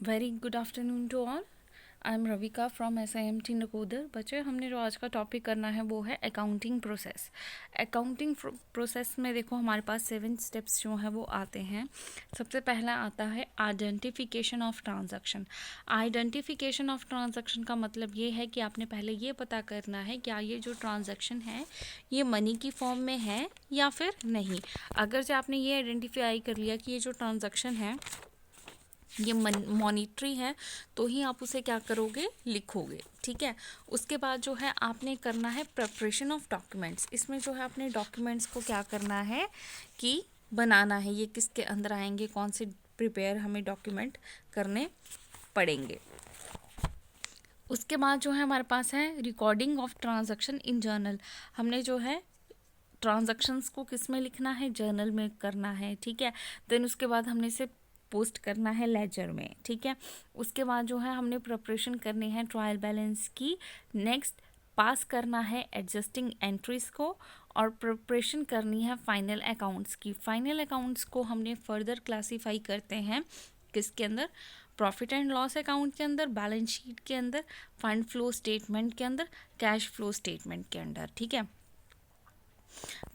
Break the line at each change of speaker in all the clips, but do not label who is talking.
Very good afternoon to all. I am Ravika from SIMT Nakodar. बच्चे, हमने जो आज का टॉपिक करना है वो है अकाउंटिंग प्रोसेस। अकाउंटिंग प्रोसेस में देखो हमारे पास 7 स्टेप्स जो हैं वो आते हैं। सबसे पहला आता है identification of transaction. Identification of transaction का मतलब ये है कि आपने पहले ये पता करना है क्या ये जो ट्रांजैक्शन है ये मनी की फॉर्म में है या फिर नहीं। अगर जो आपने ये आइडेंटिफाई कर लिया कि ये जो ट्रांजैक्शन है ये मॉनिटरी है तो ही आप उसे क्या करोगे, लिखोगे। ठीक है। उसके बाद जो है आपने करना है प्रिपरेशन ऑफ डॉक्यूमेंट्स। इसमें जो है अपने डॉक्यूमेंट्स को क्या करना है कि बनाना है, ये किसके अंदर आएंगे, कौन से प्रिपेयर हमें डॉक्यूमेंट करने पड़ेंगे। उसके बाद जो है हमारे पास है recording of transaction in journal. हमने जो है ट्रांजैक्शंस को किस में लिखना है, जर्नल में करना है। ठीक है। देन उसके बाद हमने इसे पोस्ट करना है लेजर में। ठीक है। उसके बाद जो है हमने प्रिपरेशन करनी है ट्रायल बैलेंस की। नेक्स्ट पास करना है एडजस्टिंग एंट्रीज को और प्रिपरेशन करनी है फाइनल अकाउंट्स की। फाइनल अकाउंट्स को हमने फर्दर क्लासीफाई करते हैं किसके अंदर, प्रॉफिट एंड लॉस अकाउंट के अंदर, बैलेंस शीट के अंदर, फंड फ्लो स्टेटमेंट के अंदर, कैश फ्लो स्टेटमेंट के अंदर। ठीक है।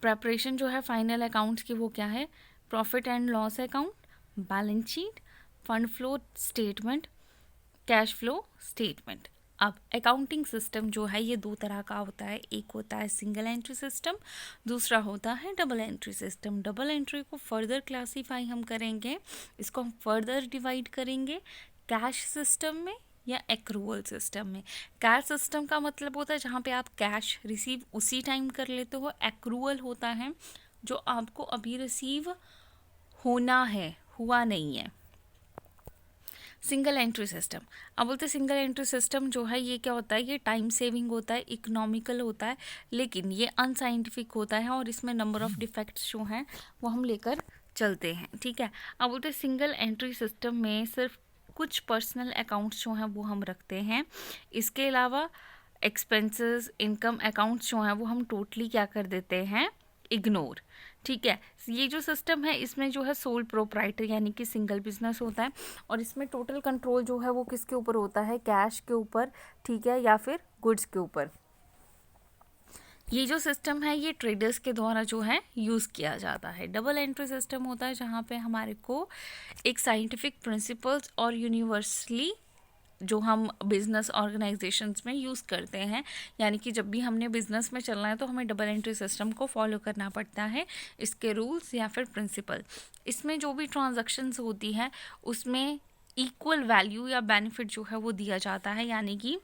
प्रेपरेशन जो है फाइनल अकाउंट्स की वो क्या है, profit and loss account, balance sheet, fund flow statement, cash flow statement. अब अकाउंटिंग सिस्टम जो है ये दो तरह का होता है। एक होता है सिंगल एंट्री सिस्टम, दूसरा होता है double entry system. Double entry को फर्दर क्लासीफाई हम करेंगे, इसको हम फर्दर डिवाइड करेंगे कैश सिस्टम में या एक्रूवल सिस्टम में। कैश सिस्टम का मतलब होता है जहाँ पे आप कैश रिसीव उसी टाइम कर लेते हो। एक्रूवल होता है जो आपको अभी रिसीव होना है, हुआ नहीं है। सिंगल एंट्री सिस्टम, अब बोलते सिंगल एंट्री सिस्टम जो है ये क्या होता है, ये टाइम सेविंग होता है, इकोनॉमिकल होता है, लेकिन ये अनसाइंटिफिक होता है और इसमें नंबर ऑफ डिफेक्ट्स जो हैं वो हम लेकर चलते हैं। ठीक है। अब बोलते सिंगल एंट्री सिस्टम में सिर्फ कुछ पर्सनल अकाउंट्स जो हैं वो हम रखते हैं। इसके अलावा एक्सपेंसेस, इनकम अकाउंट्स जो हैं वो हम टोटली क्या कर देते हैं, इग्नोर। ठीक है। ये जो सिस्टम है इसमें जो है सोल प्रोप्राइटर यानी कि सिंगल बिजनेस होता है और इसमें टोटल कंट्रोल जो है वो किसके ऊपर होता है, कैश के ऊपर। ठीक है। या फिर गुड्स के ऊपर। ये जो सिस्टम है ये ट्रेडर्स के द्वारा जो है यूज़ किया जाता है। डबल एंट्री सिस्टम होता है जहाँ पे हमारे को एक साइंटिफिक प्रिंसिपल्स और यूनिवर्सली जो हम बिज़नेस ऑर्गेनाइजेशंस में यूज़ करते हैं, यानी कि जब भी हमने बिज़नेस में चलना है तो हमें डबल एंट्री सिस्टम को फॉलो करना पड़ता है, इसके रूल्स या फिर प्रिंसिपल। इसमें जो भी ट्रांजैक्शंस होती है उसमें इक्वल वैल्यू या बेनिफिट जो है वो दिया जाता है। यानी कि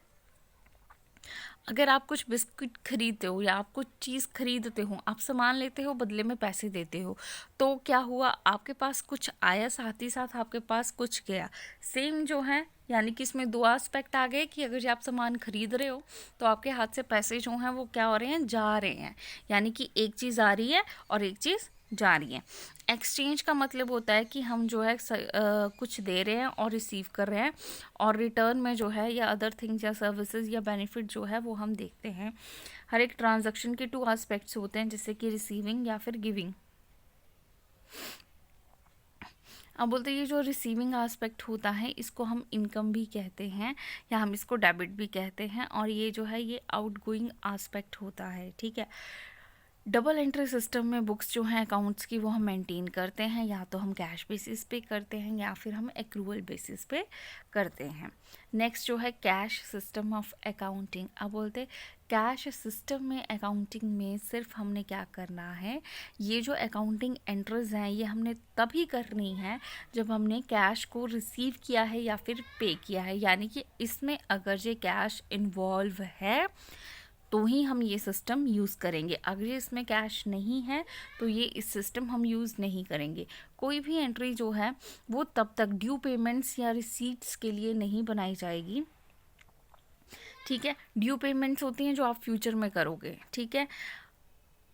अगर आप कुछ बिस्किट खरीदते हो या आप कुछ चीज़ खरीदते हो, आप सामान लेते हो बदले में पैसे देते हो, तो क्या हुआ, आपके पास कुछ आया, साथ ही साथ आपके पास कुछ गया। सेम जो है यानी कि इसमें दो एस्पेक्ट आ गए कि अगर आप सामान खरीद रहे हो तो आपके हाथ से पैसे जो हैं वो क्या हो रहे हैं, जा रहे हैं। यानी कि एक चीज़ आ रही है और एक चीज़ जा रही है। एक्सचेंज का मतलब होता है कि हम जो है कुछ दे रहे हैं और रिसीव कर रहे हैं और रिटर्न में जो है या अदर थिंग्स या सर्विसेज या बेनिफिट जो है वो हम देखते हैं। हर एक ट्रांजैक्शन के 2 एस्पेक्ट्स होते हैं, जैसे कि रिसीविंग या फिर गिविंग। अब बोलते हैं ये जो रिसीविंग एस्पेक्ट होता है इसको हम इनकम भी कहते हैं या हम इसको डेबिट भी कहते हैं, और ये जो है ये आउटगोइंग एस्पेक्ट होता है। ठीक है। डबल एंट्री सिस्टम में बुक्स जो हैं अकाउंट्स की वो हम मेंटेन करते हैं, या तो हम कैश बेसिस पे करते हैं या फिर हम एक्रूवल बेसिस पे करते हैं। नेक्स्ट जो है कैश सिस्टम ऑफ अकाउंटिंग। अब बोलते कैश सिस्टम में अकाउंटिंग में सिर्फ हमने क्या करना है, ये जो अकाउंटिंग एंट्रीज हैं ये हमने तभी करनी है जब हमने कैश को रिसीव किया है या फिर पे किया है। यानी कि इसमें अगर ये कैश इन्वॉल्व है तो ही हम ये सिस्टम यूज़ करेंगे। अगर इसमें कैश नहीं है तो ये इस सिस्टम हम यूज़ नहीं करेंगे। कोई भी एंट्री जो है वो तब तक ड्यू पेमेंट्स या रिसीट्स के लिए नहीं बनाई जाएगी। ठीक है। ड्यू पेमेंट्स होती हैं जो आप फ्यूचर में करोगे। ठीक है।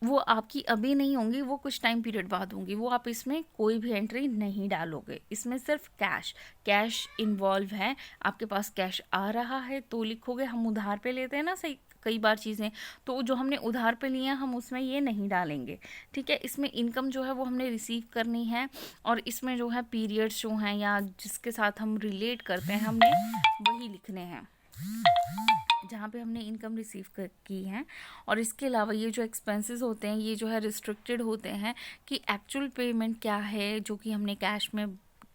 वो आपकी अभी नहीं होंगी, वो कुछ टाइम पीरियड बाद होंगी, वो आप इसमें कोई भी एंट्री नहीं डालोगे। इसमें सिर्फ कैश इन्वॉल्व है। आपके पास कैश आ रहा है तो लिखोगे, हम उधार पे लेते हैं ना, सही कई बार चीज़ें, तो जो हमने उधार पे लिए हैं हम उसमें ये नहीं डालेंगे, ठीक है। इसमें इनकम जो है वो हमने रिसीव करनी है, और इसमें जो है पीरियड्स जो हैं या जिसके साथ हम रिलेट करते हैं हमने वही लिखने हैं जहाँ पे हमने इनकम रिसीव की है। और इसके अलावा ये जो एक्सपेंसेस होते हैं ये जो है रिस्ट्रिक्टेड होते हैं कि एक्चुअल पेमेंट क्या है जो कि हमने कैश में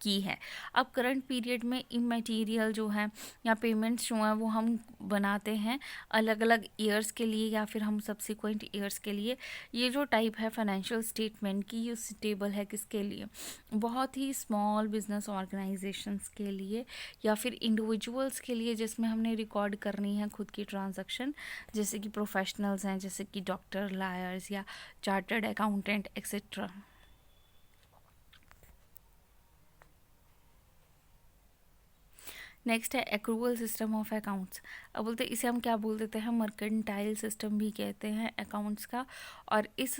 की है। अब करंट पीरियड में इमैटेरियल जो है या पेमेंट्स जो हैं वो हम बनाते हैं अलग अलग ईयर्स के लिए या फिर हम सब्सिक्वेंट ईयर्स के लिए। ये जो टाइप है फाइनेंशियल स्टेटमेंट की ये सुटेबल है किसके लिए, बहुत ही स्मॉल बिजनेस ऑर्गेनाइजेशंस के लिए या फिर इंडिविजुअल्स के लिए जिसमें हमने रिकॉर्ड करनी है खुद की ट्रांजैक्शन, जैसे कि प्रोफेशनल्स हैं जैसे कि डॉक्टर, लॉयर्स या चार्टर्ड अकाउंटेंट एक्सेट्रा। नेक्स्ट है एक्रूवल सिस्टम ऑफ अकाउंट्स। अब बोलते इसे हम क्या बोल देते हैं, मर्केंटाइल सिस्टम भी कहते हैं अकाउंट्स का। और इस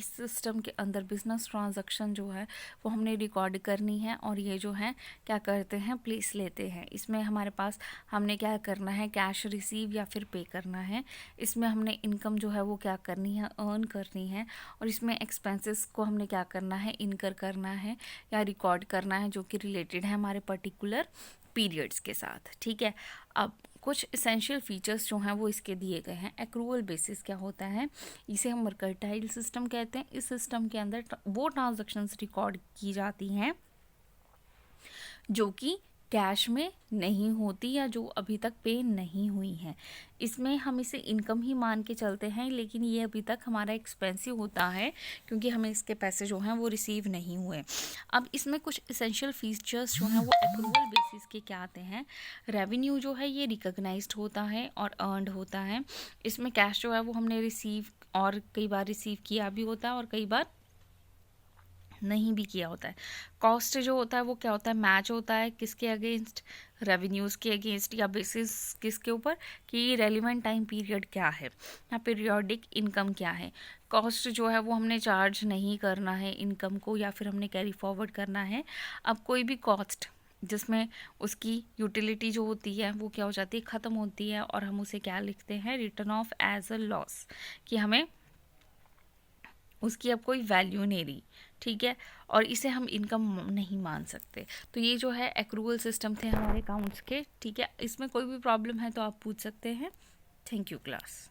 सिस्टम के अंदर बिजनेस ट्रांजैक्शन जो है वो हमने रिकॉर्ड करनी है, और ये जो है क्या करते हैं प्लेस लेते हैं। इसमें हमारे पास हमने क्या करना है, कैश रिसीव या फिर पे करना है। इसमें हमने इनकम जो है वो क्या करनी है, अर्न करनी है। और इसमें एक्सपेंसेस को हमने क्या करना है, इनकर करना है या रिकॉर्ड करना है जो कि रिलेटेड है हमारे पर्टिकुलर पीरियड्स के साथ, ठीक है। अब कुछ इसेंशियल फीचर्स जो हैं वो इसके दिए गए हैं। एक्रूवल बेसिस क्या होता है, इसे हम मर्केंटाइल सिस्टम कहते हैं। इस सिस्टम के अंदर वो ट्रांजैक्शंस रिकॉर्ड की जाती हैं जो कि कैश में नहीं होती या जो अभी तक पे नहीं हुई हैं। इसमें हम इसे इनकम ही मान के चलते हैं, लेकिन ये अभी तक हमारा एक्सपेंसिव होता है क्योंकि हमें इसके पैसे जो हैं वो रिसीव नहीं हुए। अब इसमें कुछ इसेंशियल फीचर्स जो हैं वो एक्रूवल बेसिस के क्या आते हैं। रेवेन्यू जो है ये रिकॉग्नाइज्ड होता है और अर्नड होता है। इसमें कैश जो है वो हमने रिसीव और कई बार रिसीव किया भी होता है और कई बार नहीं भी किया होता है। कॉस्ट जो होता है वो क्या होता है, मैच होता है किसके अगेंस्ट, रेवेन्यूज़ के अगेंस्ट या बेसिस किसके ऊपर कि रेलिवेंट टाइम पीरियड क्या है या पीरियोडिक इनकम क्या है। कॉस्ट जो है वो हमने चार्ज नहीं करना है इनकम को या फिर हमने कैरी फॉरवर्ड करना है। अब कोई भी कॉस्ट जिसमें उसकी यूटिलिटी जो होती है वो क्या हो जाती है, ख़त्म होती है, और हम उसे क्या लिखते हैं, written off as a loss, कि हमें उसकी अब कोई वैल्यू नहीं रही, ठीक है। और इसे हम इनकम नहीं मान सकते। तो ये जो है एक्रूवल सिस्टम थे हमारे अकाउंट्स के, ठीक है। इसमें कोई भी प्रॉब्लम है तो आप पूछ सकते हैं। Thank you class.